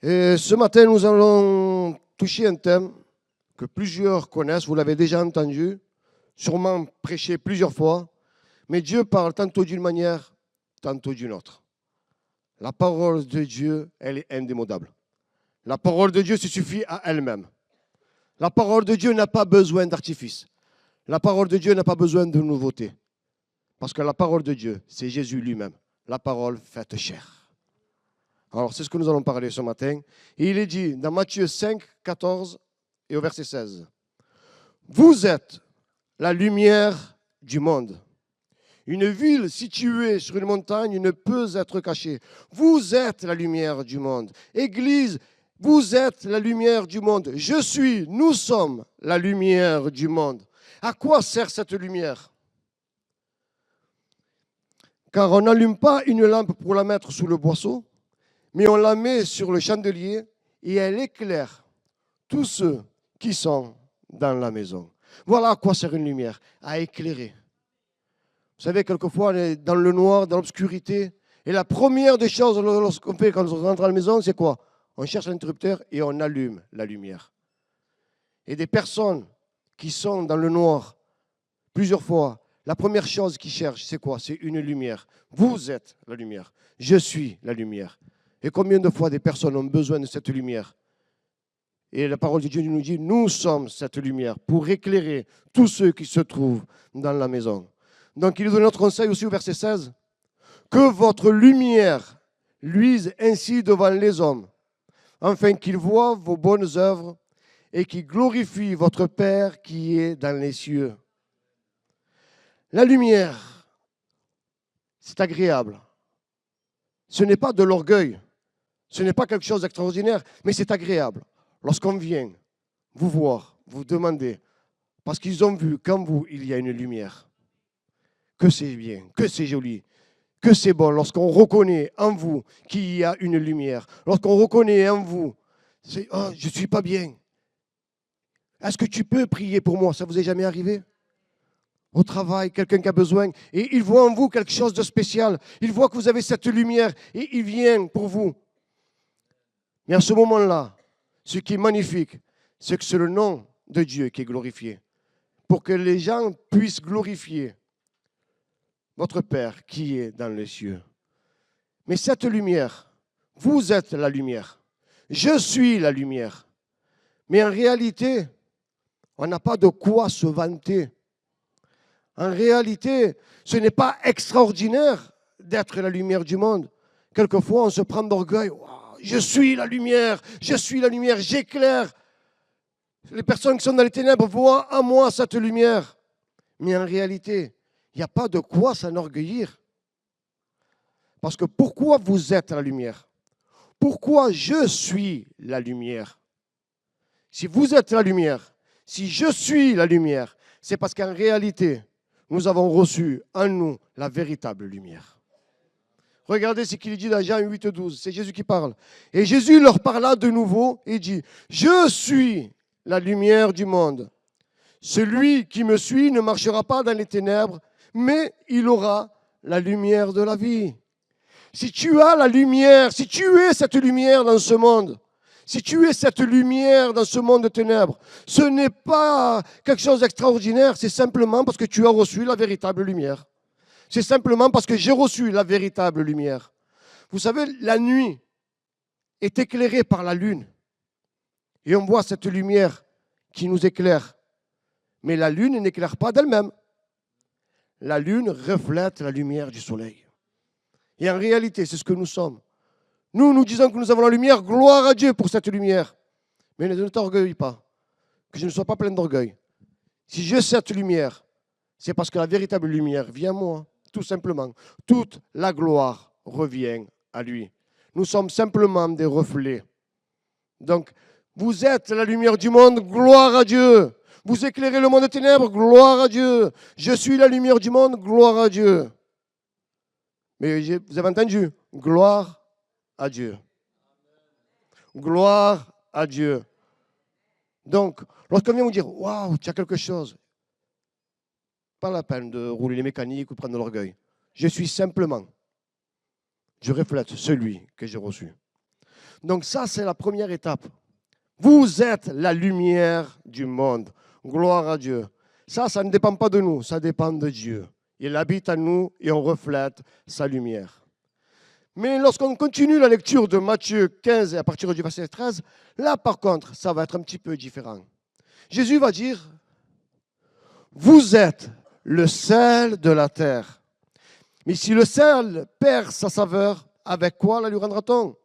Et ce matin, nous allons toucher un thème que plusieurs connaissent, vous l'avez déjà entendu, sûrement prêché plusieurs fois, mais Dieu parle tantôt d'une manière, tantôt d'une autre. La parole de Dieu, elle est indémodable. La parole de Dieu se suffit à elle-même. La parole de Dieu n'a pas besoin d'artifice. La parole de Dieu n'a pas besoin de nouveauté. Parce que la parole de Dieu, c'est Jésus lui-même. La parole faite chair. Alors, c'est ce que nous allons parler ce matin. Et il est dit dans Matthieu 5, 14 et au verset 16. Vous êtes la lumière du monde. Une ville située sur une montagne ne peut être cachée. Vous êtes la lumière du monde. Église, vous êtes la lumière du monde. Nous sommes la lumière du monde. À quoi sert cette lumière ? Car on n'allume pas une lampe pour la mettre sous le boisseau, mais on la met sur le chandelier et elle éclaire tous ceux qui sont dans la maison. Voilà à quoi sert une lumière, à éclairer. Vous savez, quelquefois, on est dans le noir, dans l'obscurité, et la première des choses lorsqu'on fait quand on rentre à la maison, c'est quoi ? On cherche l'interrupteur et on allume la lumière. Et des personnes qui sont dans le noir plusieurs fois, la première chose qu'ils cherchent, c'est quoi ? C'est une lumière. Vous êtes la lumière. Je suis la lumière. Et combien de fois des personnes ont besoin de cette lumière ? Et la parole de Dieu nous dit, nous sommes cette lumière pour éclairer tous ceux qui se trouvent dans la maison. Donc il nous donne notre conseil aussi au verset 16. Que votre lumière luise ainsi devant les hommes, afin qu'ils voient vos bonnes œuvres et qu'ils glorifient votre Père qui est dans les cieux. La lumière, c'est agréable. Ce n'est pas de l'orgueil. Ce n'est pas quelque chose d'extraordinaire, mais c'est agréable. Lorsqu'on vient vous voir, vous demander, parce qu'ils ont vu qu'en vous, il y a une lumière, que c'est bien, que c'est joli, que c'est bon, lorsqu'on reconnaît en vous qu'il y a une lumière, lorsqu'on reconnaît en vous, c'est « Oh, je ne suis pas bien. Est-ce que tu peux prier pour moi ?» Ça vous est jamais arrivé ? Au travail, quelqu'un qui a besoin, et il voit en vous quelque chose de spécial. Il voit que vous avez cette lumière, et il vient pour vous. Mais à ce moment-là, ce qui est magnifique, c'est que c'est le nom de Dieu qui est glorifié. Pour que les gens puissent glorifier votre Père qui est dans les cieux. Mais cette lumière, vous êtes la lumière. Je suis la lumière. Mais en réalité, on n'a pas de quoi se vanter. En réalité, ce n'est pas extraordinaire d'être la lumière du monde. Quelquefois, on se prend d'orgueil. Wow, je suis la lumière, j'éclaire. Les personnes qui sont dans les ténèbres voient en moi cette lumière. Mais en réalité, il n'y a pas de quoi s'enorgueillir. Parce que pourquoi vous êtes la lumière ? Pourquoi je suis la lumière ? Si vous êtes la lumière, si je suis la lumière, c'est parce qu'en réalité, nous avons reçu en nous la véritable lumière. Regardez ce qu'il dit dans Jean 8, 12. C'est Jésus qui parle. Et Jésus leur parla de nouveau et dit, « Je suis la lumière du monde. Celui qui me suit ne marchera pas dans les ténèbres, mais il aura la lumière de la vie. » Si tu as la lumière, si tu es cette lumière dans ce monde, si tu es cette lumière dans ce monde de ténèbres, ce n'est pas quelque chose d'extraordinaire, c'est simplement parce que tu as reçu la véritable lumière. C'est simplement parce que j'ai reçu la véritable lumière. Vous savez, la nuit est éclairée par la lune. Et on voit cette lumière qui nous éclaire. Mais la lune n'éclaire pas d'elle-même. La lune reflète la lumière du soleil. Et en réalité, c'est ce que nous sommes. Nous disons que nous avons la lumière, gloire à Dieu pour cette lumière. Mais ne t'orgueille pas, que je ne sois pas plein d'orgueil. Si j'ai cette lumière, c'est parce que la véritable lumière vient à moi, tout simplement. Toute la gloire revient à lui. Nous sommes simplement des reflets. Donc, vous êtes la lumière du monde, gloire à Dieu. Vous éclairez le monde de ténèbres, gloire à Dieu. Je suis la lumière du monde, gloire à Dieu. Mais vous avez entendu, gloire à Dieu. Gloire à Dieu. Donc, lorsqu'on vient vous dire, waouh, tu as quelque chose, pas la peine de rouler les mécaniques ou prendre de l'orgueil. Je suis simplement, je reflète celui que j'ai reçu. Donc ça, c'est la première étape. Vous êtes la lumière du monde. Gloire à Dieu. Ça ne dépend pas de nous, ça dépend de Dieu. Il habite en nous et on reflète sa lumière. Mais lorsqu'on continue la lecture de Matthieu 15 et à partir du verset 13, là par contre, ça va être un petit peu différent. Jésus va dire, vous êtes le sel de la terre. Mais si le sel perd sa saveur, avec quoi la lui rendra-t-on?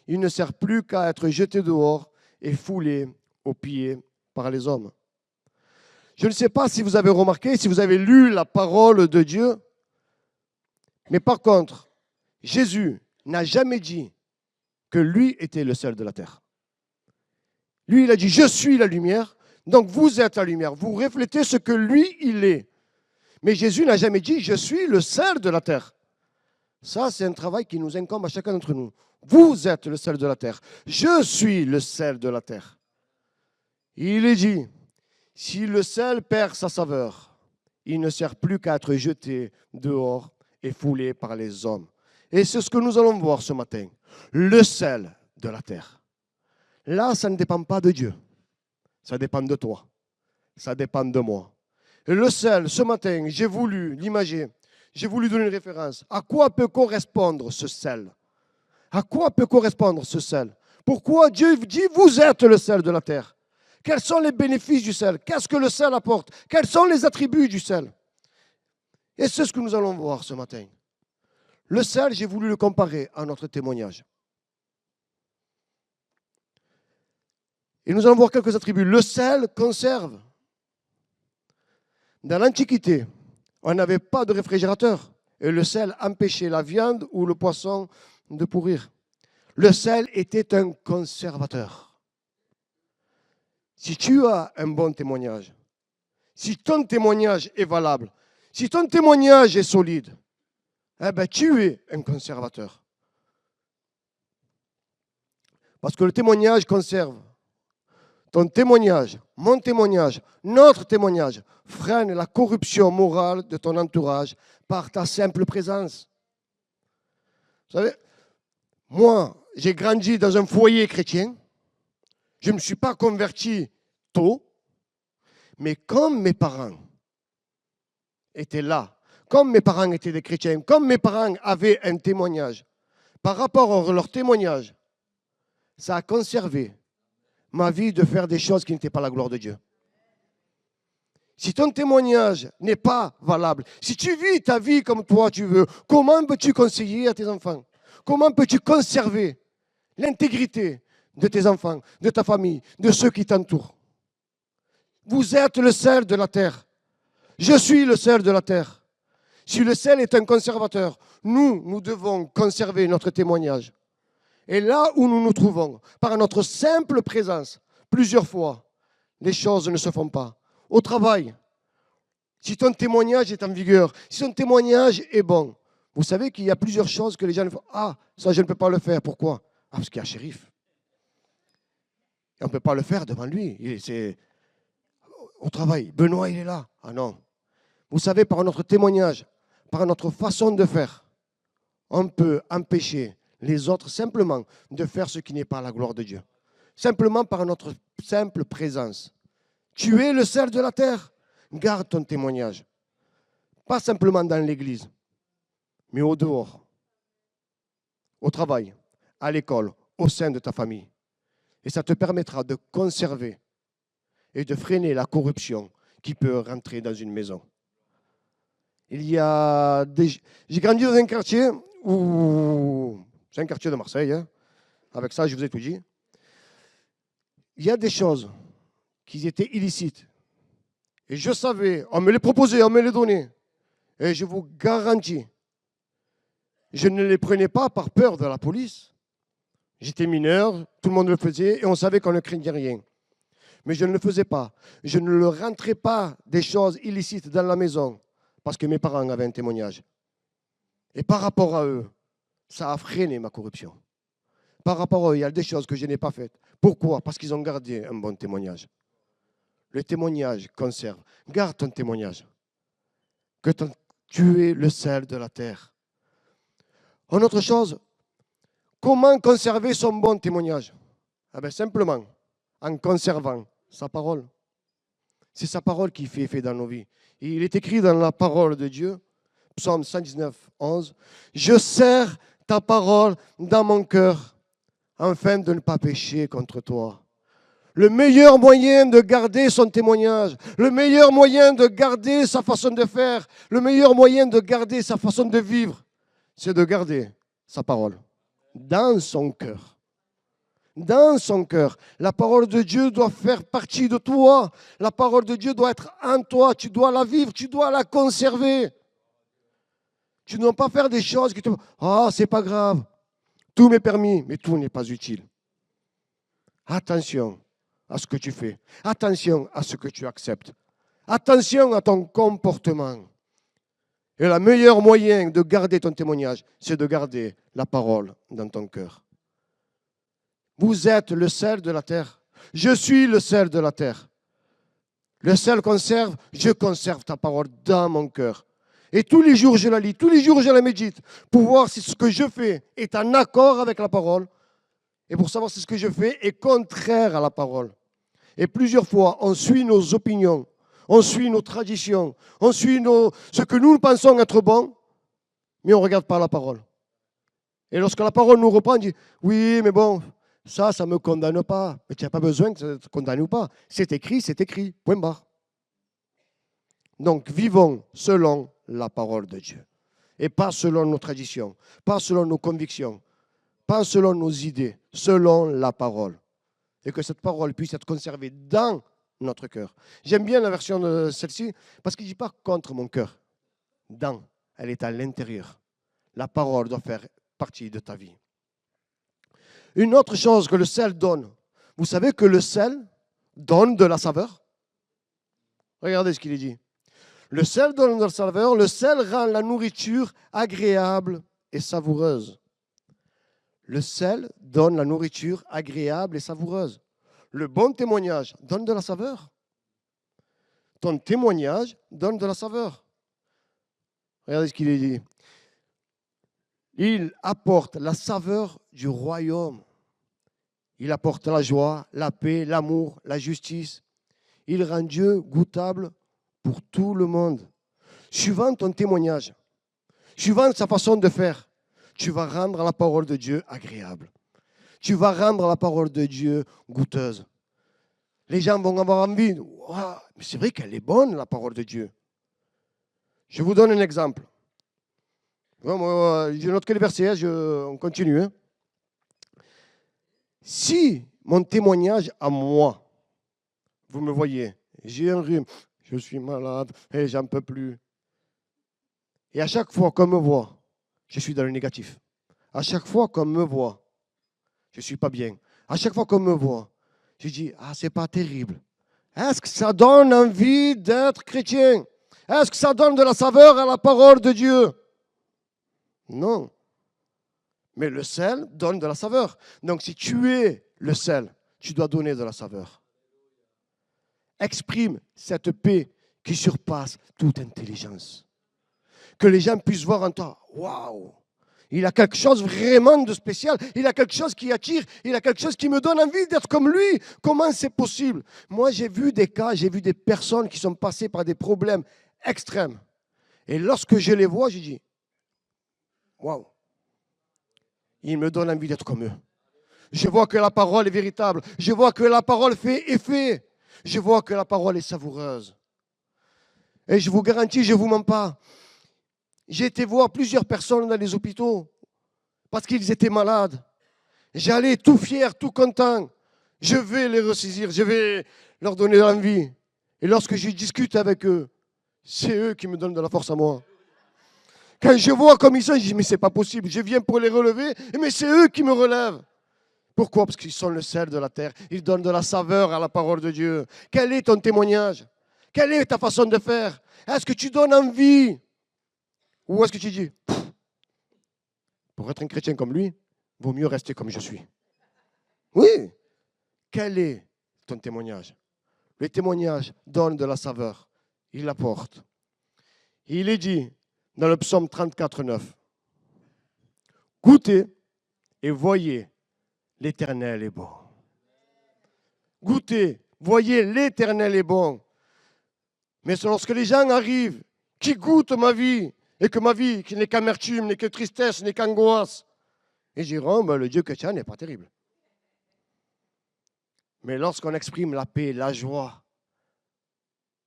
Il ne sert plus qu'à être jeté dehors et foulé aux pieds par les hommes. Je ne sais pas si vous avez remarqué, si vous avez lu la parole de Dieu, mais par contre, Jésus n'a jamais dit que lui était le sel de la terre. Lui, il a dit, je suis la lumière, donc vous êtes la lumière. Vous reflétez ce que lui, il est. Mais Jésus n'a jamais dit, je suis le sel de la terre. Ça, c'est un travail qui nous incombe à chacun d'entre nous. Vous êtes le sel de la terre. Je suis le sel de la terre. Il est dit, si le sel perd sa saveur, il ne sert plus qu'à être jeté dehors et foulé par les hommes. Et c'est ce que nous allons voir ce matin. Le sel de la terre. Là, ça ne dépend pas de Dieu. Ça dépend de toi. Ça dépend de moi. Et le sel, ce matin, j'ai voulu l'imager. J'ai voulu donner une référence. À quoi peut correspondre ce sel? À quoi peut correspondre ce sel? Pourquoi Dieu dit, vous êtes le sel de la terre? Quels sont les bénéfices du sel? Qu'est-ce que le sel apporte? Quels sont les attributs du sel? Et c'est ce que nous allons voir ce matin. Le sel, j'ai voulu le comparer à notre témoignage. Et nous allons voir quelques attributs. Le sel conserve. Dans l'Antiquité, on n'avait pas de réfrigérateur. Et le sel empêchait la viande ou le poisson de pourrir. Le sel était un conservateur. Si tu as un bon témoignage, si ton témoignage est valable, si ton témoignage est solide, eh ben, tu es un conservateur. Parce que le témoignage conserve. Ton témoignage, mon témoignage, notre témoignage freine la corruption morale de ton entourage par ta simple présence. Vous savez, moi, j'ai grandi dans un foyer chrétien. Je ne me suis pas converti tôt, mais comme mes parents étaient là, comme mes parents étaient des chrétiens, comme mes parents avaient un témoignage, par rapport à leur témoignage, ça a conservé ma vie de faire des choses qui n'étaient pas la gloire de Dieu. Si ton témoignage n'est pas valable, si tu vis ta vie comme toi tu veux, comment peux-tu conseiller à tes enfants? Comment peux-tu conserver l'intégrité de tes enfants, de ta famille, de ceux qui t'entourent? Vous êtes le sel de la terre. Je suis le sel de la terre. Si le sel est un conservateur, nous devons conserver notre témoignage. Et là où nous nous trouvons, par notre simple présence, plusieurs fois, les choses ne se font pas. Au travail, si ton témoignage est en vigueur, si ton témoignage est bon, vous savez qu'il y a plusieurs choses que les gens ne font. Ah, ça je ne peux pas le faire. Pourquoi? Ah, parce qu'il y a un shérif. Et on ne peut pas le faire devant lui. C'est au travail. Benoît, il est là. Ah non. Vous savez, par notre témoignage, par notre façon de faire, on peut empêcher les autres simplement de faire ce qui n'est pas la gloire de Dieu. Simplement par notre simple présence. Tu es le sel de la terre. Garde ton témoignage. Pas simplement dans l'église, mais au dehors, au travail, à l'école, au sein de ta famille. Et ça te permettra de conserver et de freiner la corruption qui peut rentrer dans une maison. J'ai grandi dans un quartier où... C'est un quartier de Marseille, hein. Avec ça, je vous ai tout dit. Il y a des choses qui étaient illicites. Et je savais, on me les proposait, on me les donnait. Et je vous garantis, je ne les prenais pas par peur de la police. J'étais mineur, tout le monde le faisait et on savait qu'on ne craignait rien. Mais je ne le faisais pas. Je ne leur rentrais pas des choses illicites dans la maison parce que mes parents avaient un témoignage. Et par rapport à eux, ça a freiné ma corruption. Par rapport à eux, il y a des choses que je n'ai pas faites. Pourquoi? Parce qu'ils ont gardé un bon témoignage. Le témoignage conserve. Garde ton témoignage. Tu es le sel de la terre. En autre chose, Comment conserver son bon témoignage? Ah ben, simplement, en conservant sa parole. C'est sa parole qui fait effet dans nos vies. Et il est écrit dans la parole de Dieu, Psaume 119, 11, « Je serre ta parole dans mon cœur, afin de ne pas pécher contre toi. » Le meilleur moyen de garder son témoignage, le meilleur moyen de garder sa façon de faire, le meilleur moyen de garder sa façon de vivre, c'est de garder sa parole dans son cœur. Dans son cœur. La parole de Dieu doit faire partie de toi. La parole de Dieu doit être en toi. Tu dois la vivre, tu dois la conserver. Tu ne dois pas faire des choses qui te... Ah, c'est pas grave. Tout m'est permis, mais tout n'est pas utile. Attention à ce que tu fais. Attention à ce que tu acceptes. Attention à ton comportement. Et le meilleur moyen de garder ton témoignage, c'est de garder la parole dans ton cœur. Vous êtes le sel de la terre. Je suis le sel de la terre. Le sel conserve, je conserve ta parole dans mon cœur. Et tous les jours, je la lis, tous les jours, je la médite pour voir si ce que je fais est en accord avec la parole et pour savoir si ce que je fais est contraire à la parole. Et plusieurs fois, on suit nos opinions, on suit nos traditions, on suit ce que nous pensons être bon, mais on ne regarde pas la parole. Et lorsque la parole nous reprend, on dit « Oui, mais bon, ça ne me condamne pas. » Mais tu n'as pas besoin que ça te condamne ou pas. C'est écrit, point barre. Donc, vivons selon la parole de Dieu. Et pas selon nos traditions, pas selon nos convictions, pas selon nos idées, selon la parole. Et que cette parole puisse être conservée dans notre cœur. J'aime bien la version de celle-ci, parce qu'il ne dit pas contre mon cœur. Dans, elle est à l'intérieur. La parole doit faire partie de ta vie. Une autre chose que le sel donne. Vous savez que le sel donne de la saveur? Regardez ce qu'il est dit. Le sel donne de la saveur, le sel rend la nourriture agréable et savoureuse. Le sel donne la nourriture agréable et savoureuse. Le bon témoignage donne de la saveur. Ton témoignage donne de la saveur. Regardez ce qu'il est dit. Il apporte la saveur du royaume. Il apporte la joie, la paix, l'amour, la justice. Il rend Dieu goûtable pour tout le monde. Suivant ton témoignage, suivant sa façon de faire, tu vas rendre la parole de Dieu agréable. Tu vas rendre la parole de Dieu goûteuse. Les gens vont avoir envie. Wow, mais c'est vrai qu'elle est bonne, la parole de Dieu. Je vous donne un exemple. Je note que les versets, on continue. Hein. Si mon témoignage à moi, vous me voyez, j'ai un rhume, je suis malade et j'en peux plus. Et à chaque fois qu'on me voit, je suis dans le négatif. À chaque fois qu'on me voit, je ne suis pas bien. À chaque fois qu'on me voit, je dis, ah, c'est pas terrible. Est-ce que ça donne envie d'être chrétien? Est-ce que ça donne de la saveur à la parole de Dieu? Non. Mais le sel donne de la saveur. Donc si tu es le sel, tu dois donner de la saveur. Exprime cette paix qui surpasse toute intelligence. Que les gens puissent voir en toi, waouh, il a quelque chose vraiment de spécial, il a quelque chose qui attire, il a quelque chose qui me donne envie d'être comme lui. Comment c'est possible? Moi, j'ai vu des cas, j'ai vu des personnes qui sont passées par des problèmes extrêmes. Et lorsque je les vois, je dis, waouh, il me donne envie d'être comme eux. Je vois que la parole est véritable, je vois que la parole fait effet, je vois que la parole est savoureuse. Et je vous garantis, je ne vous mens pas, j'ai été voir plusieurs personnes dans les hôpitaux parce qu'ils étaient malades. J'allais tout fier, tout content. Je vais les ressaisir, je vais leur donner l'envie. Et lorsque je discute avec eux, c'est eux qui me donnent de la force à moi. Quand je vois comme ils sont, je dis, mais c'est pas possible. Je viens pour les relever, mais c'est eux qui me relèvent. Pourquoi? Parce qu'ils sont le sel de la terre. Ils donnent de la saveur à la parole de Dieu. Quel est ton témoignage? Quelle est ta façon de faire? Est-ce que tu donnes envie? Ou est-ce que tu dis, pour être un chrétien comme lui, il vaut mieux rester comme je suis? Oui. Quel est ton témoignage? Le témoignage donne de la saveur. Il l'apporte. Il est dit dans le psaume 34, 9. Goûtez et voyez, l'Éternel est bon. Goûtez, voyez, l'Éternel est bon. Mais c'est lorsque les gens arrivent, qui goûtent ma vie, et que ma vie qui n'est qu'amertume, n'est que tristesse, n'est qu'angoisse, ils diront, ben, le Dieu que tu as n'est pas terrible. Mais lorsqu'on exprime la paix, la joie,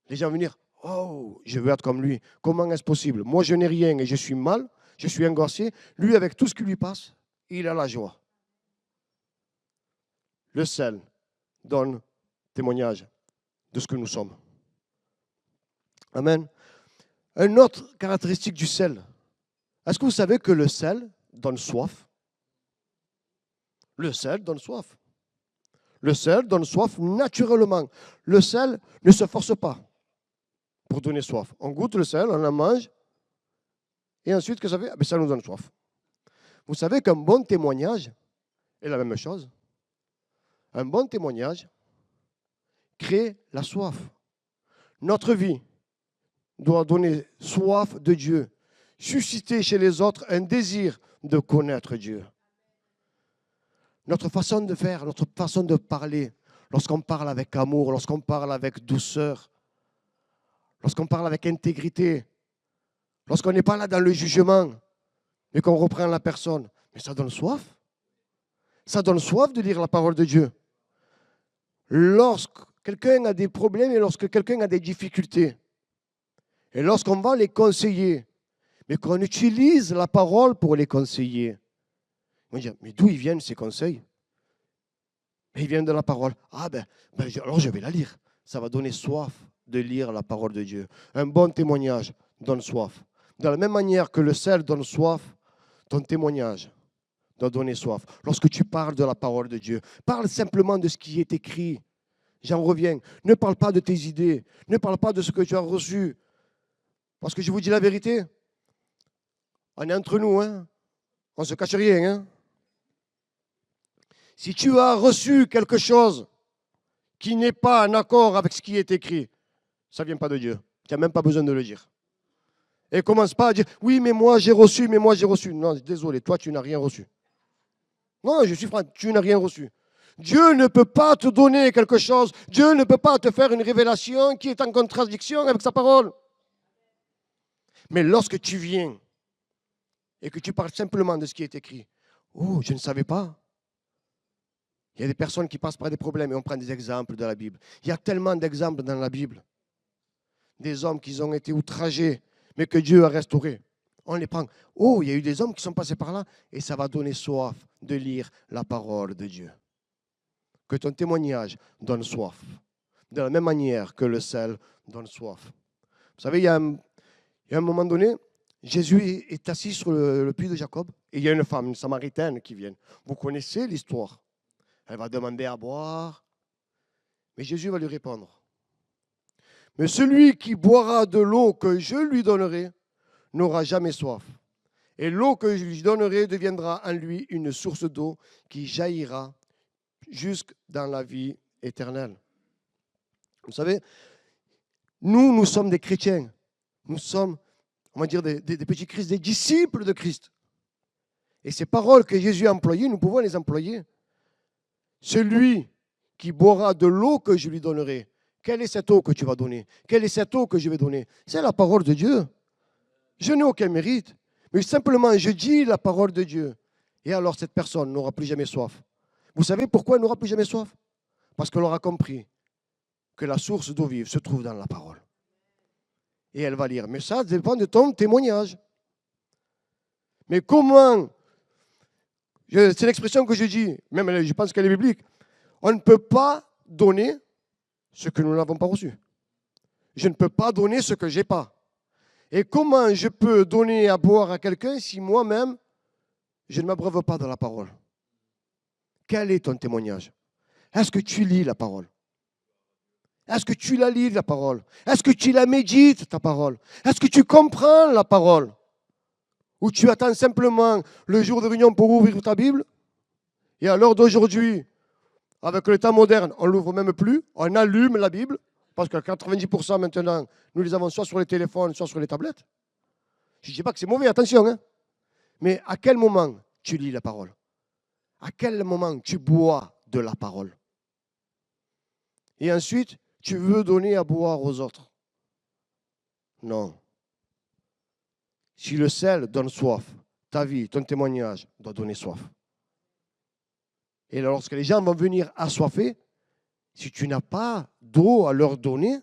les gens vont dire, oh, je veux être comme lui. Comment est-ce possible? Moi, je n'ai rien et je suis mal, je suis angoissé. Lui, avec tout ce qui lui passe, il a la joie. Le sel donne témoignage de ce que nous sommes. Amen. Une autre caractéristique du sel. Est-ce que vous savez que le sel donne soif? Le sel donne soif. Le sel donne soif naturellement. Le sel ne se force pas pour donner soif. On goûte le sel, on en mange, et ensuite, qu'est-ce que ça fait? Ça nous donne soif. Vous savez qu'un bon témoignage est la même chose. Un bon témoignage crée la soif. Notre vie doit donner soif de Dieu, susciter chez les autres un désir de connaître Dieu. Notre façon de faire, notre façon de parler, lorsqu'on parle avec amour, lorsqu'on parle avec douceur, lorsqu'on parle avec intégrité, lorsqu'on n'est pas là dans le jugement, mais qu'on reprend la personne, mais ça donne soif. Ça donne soif de lire la parole de Dieu. Lorsque quelqu'un a des problèmes et lorsque quelqu'un a des difficultés, et lorsqu'on va les conseiller, mais qu'on utilise la parole pour les conseiller, on va dire, mais d'où ils viennent ces conseils? Ils viennent de la parole. Ah alors je vais la lire. Ça va donner soif de lire la parole de Dieu. Un bon témoignage donne soif. De la même manière que le sel donne soif, ton témoignage doit donner soif. Lorsque tu parles de la parole de Dieu, parle simplement de ce qui est écrit. J'en reviens. Ne parle pas de tes idées. Ne parle pas de ce que tu as reçu. Parce que je vous dis la vérité, on est entre nous, hein? On ne se cache rien. Hein? Si tu as reçu quelque chose qui n'est pas en accord avec ce qui est écrit, ça ne vient pas de Dieu. Tu n'as même pas besoin de le dire. Et commence pas à dire, oui, mais moi j'ai reçu, mais moi j'ai reçu. Non, désolé, toi tu n'as rien reçu. Non, je suis franc, tu n'as rien reçu. Dieu ne peut pas te donner quelque chose. Dieu ne peut pas te faire une révélation qui est en contradiction avec sa parole. Mais lorsque tu viens et que tu parles simplement de ce qui est écrit, oh, je ne savais pas. Il y a des personnes qui passent par des problèmes et on prend des exemples de la Bible. Il y a tellement d'exemples dans la Bible. Des hommes qui ont été outragés, mais que Dieu a restaurés. On les prend. Oh, il y a eu des hommes qui sont passés par là et ça va donner soif de lire la parole de Dieu. Que ton témoignage donne soif. De la même manière que le sel donne soif. Vous savez, il y a un moment donné, Jésus est assis sur le puits de Jacob et il y a une femme, une Samaritaine qui vient. Vous connaissez l'histoire. Elle va demander à boire, mais Jésus va lui répondre. Mais celui qui boira de l'eau que je lui donnerai n'aura jamais soif. Et l'eau que je lui donnerai deviendra en lui une source d'eau qui jaillira jusque dans la vie éternelle. Vous savez, nous sommes des chrétiens. Nous sommes, on va dire, des petits Christ, des disciples de Christ. Et ces paroles que Jésus a employées, nous pouvons les employer. Celui qui boira de l'eau que je lui donnerai. Quelle est cette eau que tu vas donner? Quelle est cette eau que je vais donner? C'est la parole de Dieu. Je n'ai aucun mérite, mais simplement je dis la parole de Dieu. Et alors cette personne n'aura plus jamais soif. Vous savez pourquoi elle n'aura plus jamais soif? Parce qu'elle aura compris que la source d'eau vive se trouve dans la parole. Et elle va lire. Mais ça dépend de ton témoignage. Mais comment... C'est l'expression que je dis, même je pense qu'elle est biblique. On ne peut pas donner ce que nous n'avons pas reçu. Je ne peux pas donner ce que je n'ai pas. Et comment je peux donner à boire à quelqu'un si moi-même, je ne m'abreuve pas de la parole? Quel est ton témoignage? Est-ce que tu lis la parole? Est-ce que tu la lis, la parole? Est-ce que tu la médites, ta parole? Est-ce que tu comprends la parole? Ou tu attends simplement le jour de réunion pour ouvrir ta Bible? Et à l'heure d'aujourd'hui, avec le temps moderne, on ne l'ouvre même plus, on allume la Bible, parce que 90% maintenant, nous les avons soit sur les téléphones, soit sur les tablettes. Je ne dis pas que c'est mauvais, attention. Hein. Mais à quel moment tu lis la parole? À quel moment tu bois de la parole? Et ensuite, tu veux donner à boire aux autres? Non. Si le sel donne soif, ta vie, ton témoignage doit donner soif. Et lorsque les gens vont venir assoiffés, si tu n'as pas d'eau à leur donner,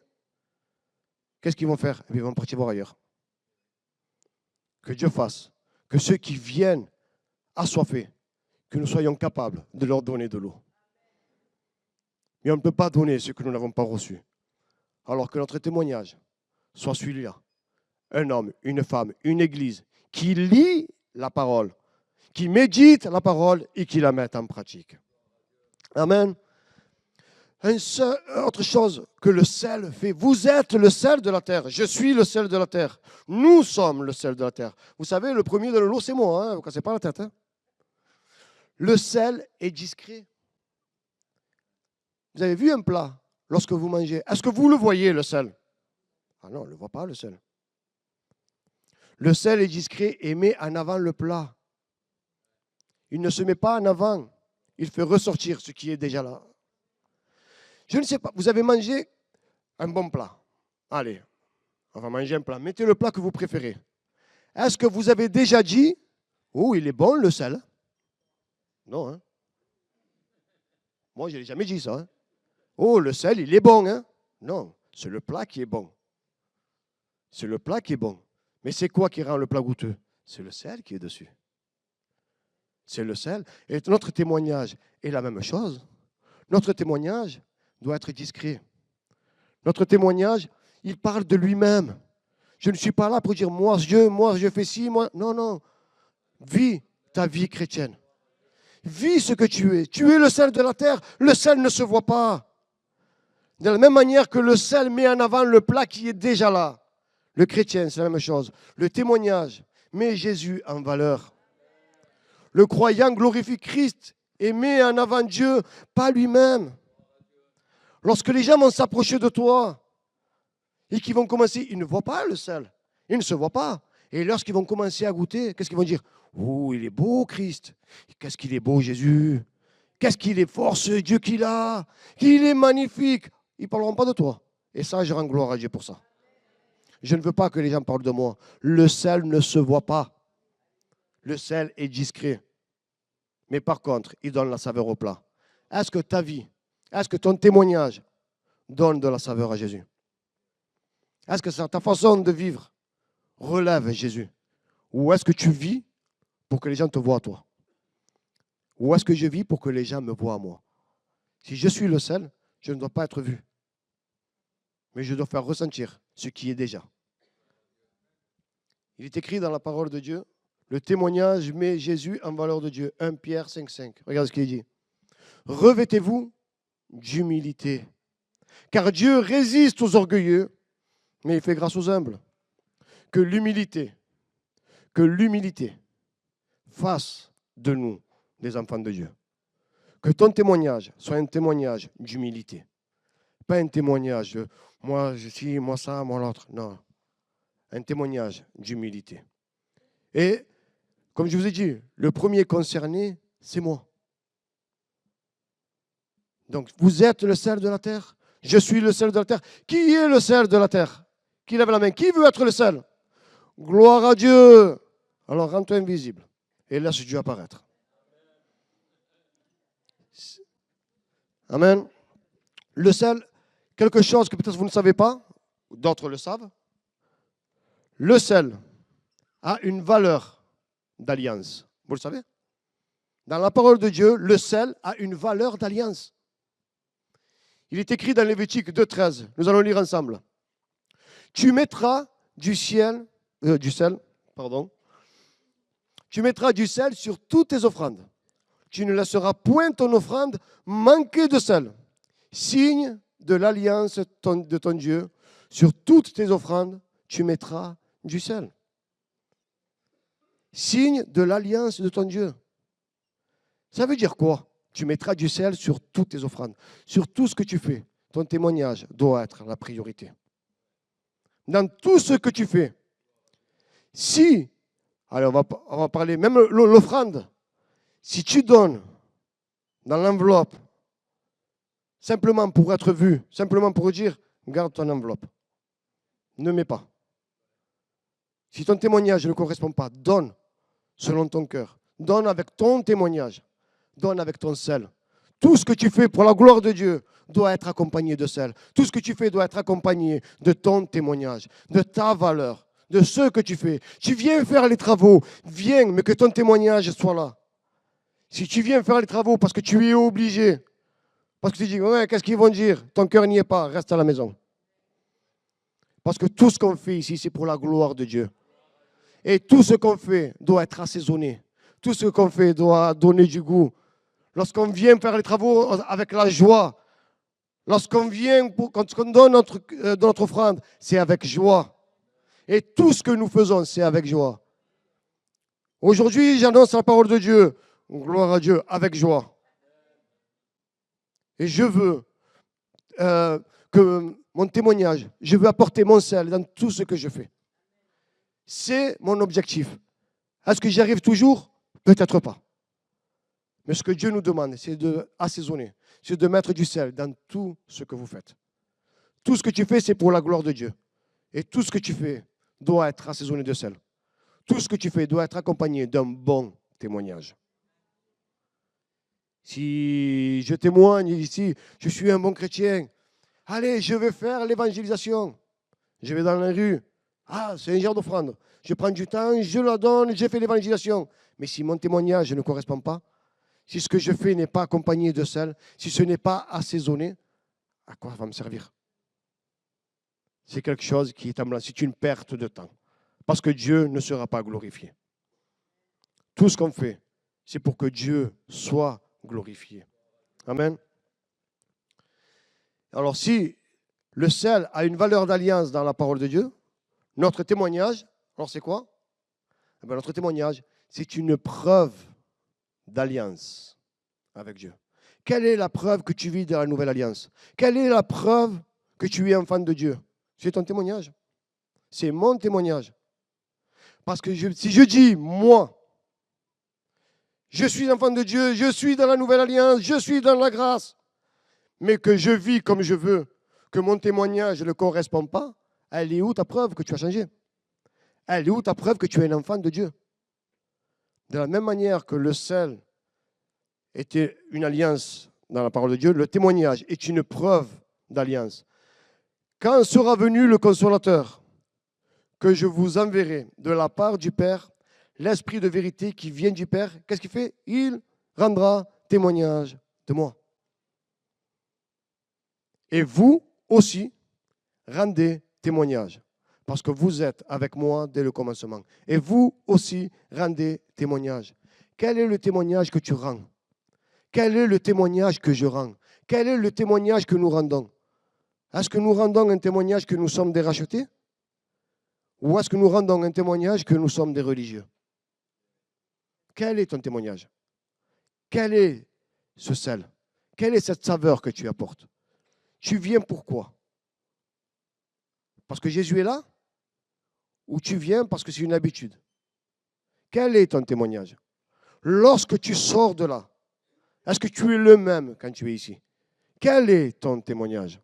qu'est-ce qu'ils vont faire? Ils vont partir voir ailleurs. Que Dieu fasse que ceux qui viennent assoiffés, que nous soyons capables de leur donner de l'eau. Mais on ne peut pas donner ce que nous n'avons pas reçu. Alors que notre témoignage soit celui-là. Un homme, une femme, une église qui lit la parole, qui médite la parole et qui la met en pratique. Amen. Autre chose que le sel fait. Vous êtes le sel de la terre. Je suis le sel de la terre. Nous sommes le sel de la terre. Vous savez, le premier de l'eau, c'est moi. Vous ne cassez pas la tête. Hein? Le sel est discret. Vous avez vu un plat lorsque vous mangez? Est-ce que vous le voyez, le sel? Ah non, on ne le voit pas, le sel. Le sel est discret et met en avant le plat. Il ne se met pas en avant. Il fait ressortir ce qui est déjà là. Je ne sais pas, vous avez mangé un bon plat. Allez, on va manger un plat. Mettez le plat que vous préférez. Est-ce que vous avez déjà dit, oh, il est bon le sel? Non, hein? Moi, je n'ai jamais dit ça. Hein? Oh, le sel, il est bon. Hein? Non, c'est le plat qui est bon. C'est le plat qui est bon. Mais c'est quoi qui rend le plat goûteux? C'est le sel qui est dessus. C'est le sel. Et notre témoignage est la même chose. Notre témoignage doit être discret. Notre témoignage, il parle de lui-même. Je ne suis pas là pour dire, moi, je fais ci, moi. Non, non. Vis ta vie chrétienne. Vis ce que tu es. Tu es le sel de la terre. Le sel ne se voit pas. De la même manière que le sel met en avant le plat qui est déjà là. Le chrétien, c'est la même chose. Le témoignage met Jésus en valeur. Le croyant glorifie Christ et met en avant Dieu, pas lui-même. Lorsque les gens vont s'approcher de toi et qu'ils vont commencer, ils ne voient pas le sel. Ils ne se voient pas. Et lorsqu'ils vont commencer à goûter, qu'est-ce qu'ils vont dire? Oh, il est beau Christ. Qu'est-ce qu'il est beau Jésus. Qu'est-ce qu'il est fort ce Dieu qu'il a. Il est magnifique. Ils ne parleront pas de toi. Et ça, je rends gloire à Dieu pour ça. Je ne veux pas que les gens parlent de moi. Le sel ne se voit pas. Le sel est discret. Mais par contre, il donne la saveur au plat. Est-ce que ta vie, est-ce que ton témoignage donne de la saveur à Jésus? Est-ce que ta façon de vivre relève Jésus? Ou est-ce que tu vis pour que les gens te voient à toi? Ou est-ce que je vis pour que les gens me voient à moi? Si je suis le sel, je ne dois pas être vu. Mais je dois faire ressentir ce qui est déjà. Il est écrit dans la parole de Dieu, le témoignage met Jésus en valeur de Dieu. 1 Pierre 5,5. Regarde ce qu'il dit. Revêtez-vous d'humilité. Car Dieu résiste aux orgueilleux, mais il fait grâce aux humbles. Que l'humilité fasse de nous des enfants de Dieu. Que ton témoignage soit un témoignage d'humilité. Pas un témoignage de moi je suis, moi ça, moi l'autre. Non. Un témoignage d'humilité. Et, comme je vous ai dit, le premier concerné, c'est moi. Donc, vous êtes le sel de la terre. Je suis le sel de la terre. Qui est le sel de la terre? Qui lève la main? Qui veut être le sel? Gloire à Dieu. Alors, rends-toi invisible et laisse Dieu apparaître. Amen. Le sel, quelque chose que peut-être vous ne savez pas, d'autres le savent. Le sel a une valeur d'alliance. Vous le savez? Dans la parole de Dieu, le sel a une valeur d'alliance. Il est écrit dans Lévitique 2,13. Nous allons lire ensemble. Tu mettras du sel. Tu mettras du sel sur toutes tes offrandes. Tu ne laisseras point ton offrande manquer de sel. Signe de l'alliance de ton Dieu, sur toutes tes offrandes, tu mettras du sel. Signe de l'alliance de ton Dieu. Ça veut dire quoi? Tu mettras du sel sur toutes tes offrandes, sur tout ce que tu fais. Ton témoignage doit être la priorité. Dans tout ce que tu fais. Si, allez, on va parler, même l'offrande, si tu donnes dans l'enveloppe, simplement pour être vu, simplement pour dire, garde ton enveloppe. Ne mets pas. Si ton témoignage ne correspond pas, donne selon ton cœur. Donne avec ton témoignage. Donne avec ton sel. Tout ce que tu fais pour la gloire de Dieu doit être accompagné de sel. Tout ce que tu fais doit être accompagné de ton témoignage, de ta valeur, de ce que tu fais. Tu viens faire les travaux, viens, mais que ton témoignage soit là. Si tu viens faire les travaux parce que tu es obligé, parce que tu dis, ouais, qu'est-ce qu'ils vont dire? Ton cœur n'y est pas, reste à la maison. Parce que tout ce qu'on fait ici, c'est pour la gloire de Dieu. Et tout ce qu'on fait doit être assaisonné. Tout ce qu'on fait doit donner du goût. Lorsqu'on vient faire les travaux avec la joie, lorsqu'on vient, quand on donne notre offrande, c'est avec joie. Et tout ce que nous faisons, c'est avec joie. Aujourd'hui, j'annonce la parole de Dieu. Gloire à Dieu, avec joie. Et je veux que mon témoignage, je veux apporter mon sel dans tout ce que je fais. C'est mon objectif. Est-ce que j'y arrive toujours? Peut-être pas. Mais ce que Dieu nous demande, c'est d'assaisonner, c'est de mettre du sel dans tout ce que vous faites. Tout ce que tu fais, c'est pour la gloire de Dieu. Et tout ce que tu fais doit être assaisonné de sel. Tout ce que tu fais doit être accompagné d'un bon témoignage. Si je témoigne ici, je suis un bon chrétien. Allez, je vais faire l'évangélisation. Je vais dans la rue. Ah, c'est un genre d'offrande. Je prends du temps, je la donne, j'ai fait l'évangélisation. Mais si mon témoignage ne correspond pas, si ce que je fais n'est pas accompagné de sel, si ce n'est pas assaisonné, à quoi ça va me servir? C'est quelque chose qui est en blanc. C'est une perte de temps. Parce que Dieu ne sera pas glorifié. Tout ce qu'on fait, c'est pour que Dieu soit glorifié. Amen. Alors si le sel a une valeur d'alliance dans la parole de Dieu, notre témoignage, alors c'est quoi? Eh bien, notre témoignage, c'est une preuve d'alliance avec Dieu. Quelle est la preuve que tu vis dans la nouvelle alliance? Quelle est la preuve que tu es enfant de Dieu? C'est ton témoignage. C'est mon témoignage. Parce que si je dis, moi, je suis enfant de Dieu, je suis dans la nouvelle alliance, je suis dans la grâce, mais que je vis comme je veux, que mon témoignage ne correspond pas, elle est où ta preuve que tu as changé? Elle est où ta preuve que tu es un enfant de Dieu? De la même manière que le sel était une alliance dans la parole de Dieu, le témoignage est une preuve d'alliance. Quand sera venu le consolateur que je vous enverrai de la part du Père, l'Esprit de vérité qui vient du Père, qu'est-ce qu'il fait? Il rendra témoignage de moi. Et vous aussi, rendez témoignage, parce que vous êtes avec moi dès le commencement. Et vous aussi, rendez témoignage. Quel est le témoignage que tu rends? Quel est le témoignage que je rends? Quel est le témoignage que nous rendons? Est-ce que nous rendons un témoignage que nous sommes des rachetés? Ou est-ce que nous rendons un témoignage que nous sommes des religieux? Quel est ton témoignage? Quel est ce sel? Quelle est cette saveur que tu apportes? Tu viens pourquoi? Parce que Jésus est là? Ou tu viens parce que c'est une habitude? Quel est ton témoignage? Lorsque tu sors de là, est-ce que tu es le même quand tu es ici? Quel est ton témoignage?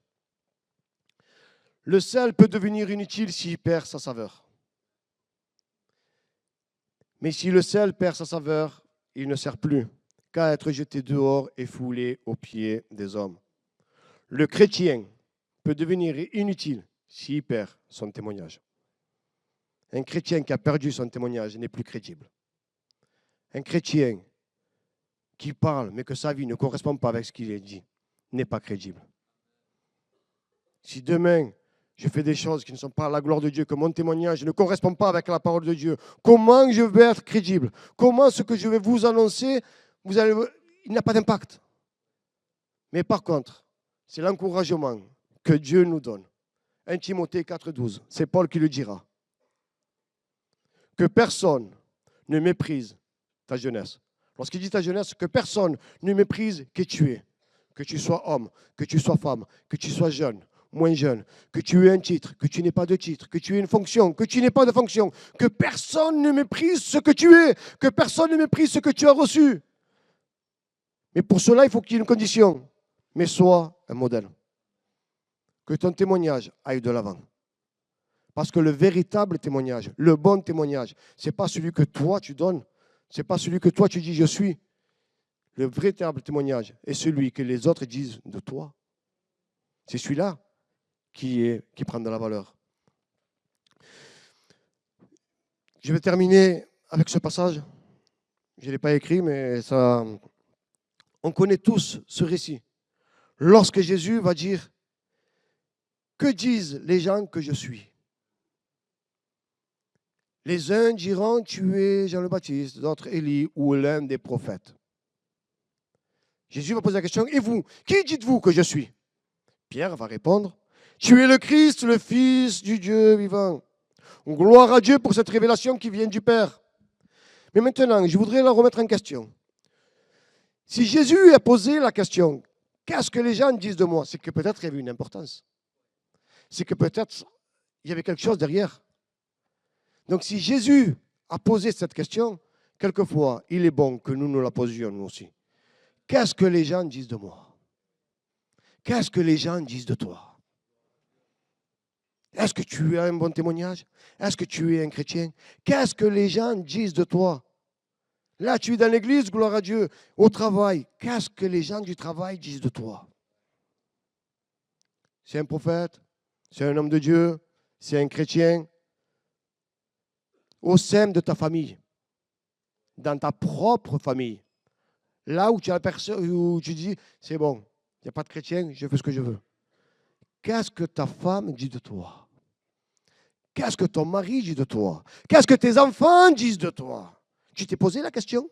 Le sel peut devenir inutile s'il perd sa saveur. Mais si le sel perd sa saveur, il ne sert plus qu'à être jeté dehors et foulé aux pieds des hommes. Le chrétien peut devenir inutile s'il perd son témoignage. Un chrétien qui a perdu son témoignage n'est plus crédible. Un chrétien qui parle mais que sa vie ne correspond pas avec ce qu'il a dit n'est pas crédible. Si demain, je fais des choses qui ne sont pas à la gloire de Dieu, que mon témoignage ne correspond pas avec la parole de Dieu, comment je vais être crédible? Comment ce que je vais vous annoncer, il n'a pas d'impact. Mais par contre, c'est l'encouragement que Dieu nous donne. 1 Timothée 4,12, c'est Paul qui le dira. Que personne ne méprise ta jeunesse. Lorsqu'il dit ta jeunesse, que personne ne méprise qui tu es. Que tu sois homme, que tu sois femme, que tu sois jeune, moins jeune, que tu aies un titre, que tu n'aies pas de titre, que tu aies une fonction, que tu n'aies pas de fonction, que personne ne méprise ce que tu es, que personne ne méprise ce que tu as reçu. Mais pour cela, il faut qu'il y ait une condition. Mais sois un modèle. Que ton témoignage aille de l'avant. Parce que le véritable témoignage, le bon témoignage, ce n'est pas celui que toi tu donnes, ce n'est pas celui que toi tu dis je suis. Le véritable témoignage est celui que les autres disent de toi. C'est celui-là qui prend de la valeur. Je vais terminer avec ce passage. Je ne l'ai pas écrit, mais ça, on connaît tous ce récit. Lorsque Jésus va dire, que disent les gens que je suis? Les uns diront, tu es Jean le Baptiste, d'autres Élie ou l'un des prophètes. Jésus va poser la question, et vous, qui dites-vous que je suis? Pierre va répondre, tu es le Christ, le Fils du Dieu vivant. Gloire à Dieu pour cette révélation qui vient du Père. Mais maintenant, je voudrais la remettre en question. Si Jésus a posé la question, qu'est-ce que les gens disent de moi? C'est que peut-être il y avait une importance. C'est que peut-être il y avait quelque chose derrière. Donc si Jésus a posé cette question, quelquefois, il est bon que nous la posions nous aussi. Qu'est-ce que les gens disent de moi? Qu'est-ce que les gens disent de toi? Est-ce que tu as un bon témoignage? Est-ce que tu es un chrétien? Qu'est-ce que les gens disent de toi? Là, tu es dans l'église, gloire à Dieu. Au travail, qu'est-ce que les gens du travail disent de toi? C'est un prophète? C'est un homme de Dieu? C'est un chrétien? Au sein de ta famille, dans ta propre famille, là où tu as personne, où tu dis, c'est bon, il n'y a pas de chrétien, je fais ce que je veux. Qu'est-ce que ta femme dit de toi? Qu'est-ce que ton mari dit de toi? Qu'est-ce que tes enfants disent de toi? Tu t'es posé la question?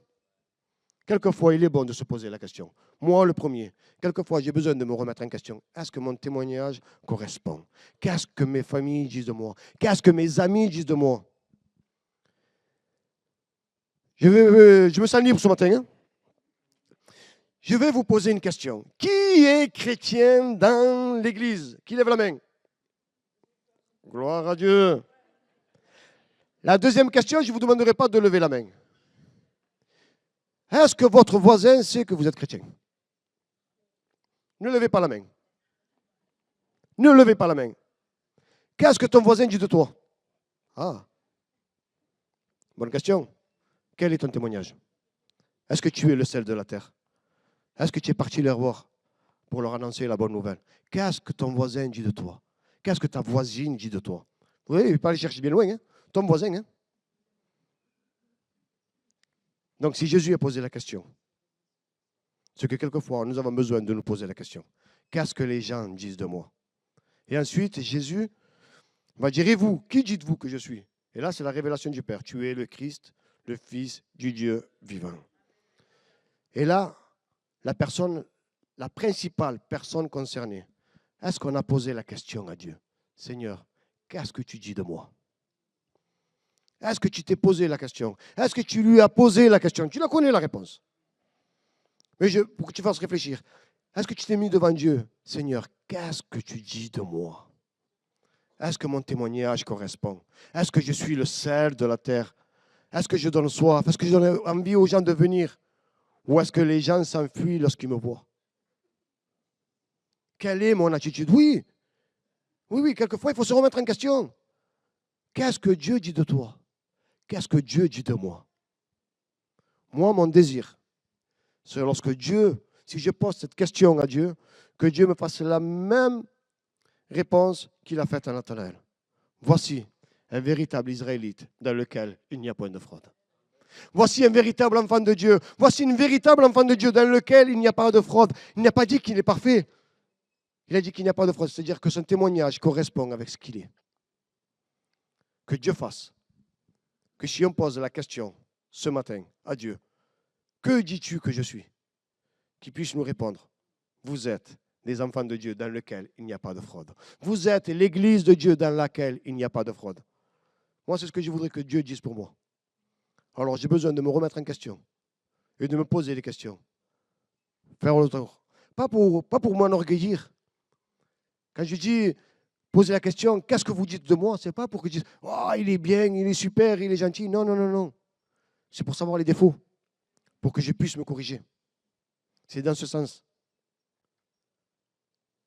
Quelquefois, il est bon de se poser la question. Moi, le premier. Quelquefois, j'ai besoin de me remettre en question. Est-ce que mon témoignage correspond? Qu'est-ce que mes familles disent de moi? Qu'est-ce que mes amis disent de moi? Je me sens libre ce matin. Hein? Je vais vous poser une question. Qui est chrétien dans l'église? Qui lève la main? Gloire à Dieu. La deuxième question, je ne vous demanderai pas de lever la main. Est-ce que votre voisin sait que vous êtes chrétien? Ne levez pas la main. Ne levez pas la main. Qu'est-ce que ton voisin dit de toi? Ah, bonne question. Quel est ton témoignage? Est-ce que tu es le sel de la terre? Est-ce que tu es parti les revoir pour leur annoncer la bonne nouvelle? Qu'est-ce que ton voisin dit de toi? Qu'est-ce que ta voisine dit de toi? Oui, il ne faut pas aller chercher bien loin. Hein? Ton voisin. Hein? Donc, si Jésus a posé la question, c'est que quelquefois, nous avons besoin de nous poser la question. Qu'est-ce que les gens disent de moi? Et ensuite, Jésus va dire, et vous, qui dites-vous que je suis? Et là, c'est la révélation du Père. Tu es le Christ, le Fils du Dieu vivant. Et là, la principale personne concernée, est-ce qu'on a posé la question à Dieu? Seigneur, qu'est-ce que tu dis de moi? Est-ce que tu t'es posé la question? Est-ce que tu lui as posé la question? Tu la connais la réponse. Mais pour que tu fasses réfléchir, est-ce que tu t'es mis devant Dieu? Seigneur, qu'est-ce que tu dis de moi? Est-ce que mon témoignage correspond? Est-ce que je suis le sel de la terre? Est-ce que je donne soif? Est-ce que je donne envie aux gens de venir? Ou est-ce que les gens s'enfuient lorsqu'ils me voient? Quelle est mon attitude? Oui, quelquefois, il faut se remettre en question. Qu'est-ce que Dieu dit de toi? Qu'est-ce que Dieu dit de moi? Moi, mon désir, c'est lorsque Dieu, si je pose cette question à Dieu, que Dieu me fasse la même réponse qu'il a faite à Nathanaël. Voici un véritable Israélite dans lequel il n'y a point de fraude. Voici un véritable enfant de Dieu. Voici une véritable enfant de Dieu dans lequel il n'y a pas de fraude. Il n'a pas dit qu'il est parfait. Il a dit qu'il n'y a pas de fraude. C'est-à-dire que son témoignage correspond avec ce qu'il est. Que Dieu fasse. Que si on pose la question ce matin à Dieu, que dis-tu que je suis? Qu'il puisse nous répondre. Vous êtes des enfants de Dieu dans lesquels il n'y a pas de fraude. Vous êtes l'église de Dieu dans laquelle il n'y a pas de fraude. Moi, c'est ce que je voudrais que Dieu dise pour moi. Alors, j'ai besoin de me remettre en question et de me poser des questions. Faire le tour. Pas pour m'enorgueillir. Quand je dis poser la question, qu'est-ce que vous dites de moi? Ce n'est pas pour que je dise, oh, il est bien, il est super, il est gentil. Non. C'est pour savoir les défauts, pour que je puisse me corriger. C'est dans ce sens.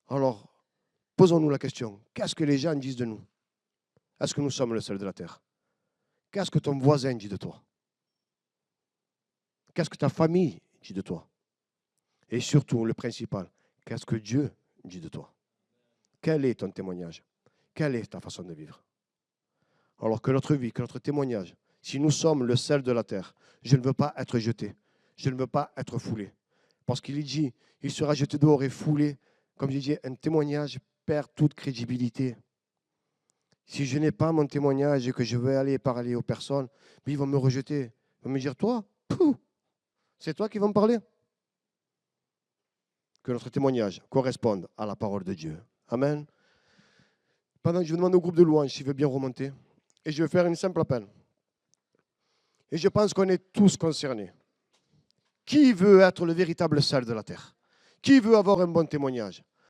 Alors, posons-nous la question, qu'est-ce que les gens disent de nous? Est-ce que nous sommes le sel de la terre? Qu'est-ce que ton voisin dit de toi? Qu'est-ce que ta famille dit de toi? Et surtout, le principal, qu'est-ce que Dieu dit de toi? Quel est ton témoignage? Quelle est ta façon de vivre? Alors que notre vie, que notre témoignage, si nous sommes le sel de la terre, je ne veux pas être jeté, je ne veux pas être foulé. Parce qu'il dit, il sera jeté dehors et foulé. Comme je dis, un témoignage perd toute crédibilité. Si je n'ai pas mon témoignage et que je vais aller parler aux personnes, ils vont me rejeter. Ils vont me dire, toi, c'est toi qui vas me parler. Que notre témoignage corresponde à la parole de Dieu. Amen. Pendant que je demande au groupe de louanges s'il veut bien remonter, et je vais faire une simple appel. Et je pense qu'on est tous concernés. Qui veut être le véritable sel de la terre? Qui veut avoir un bon témoignage?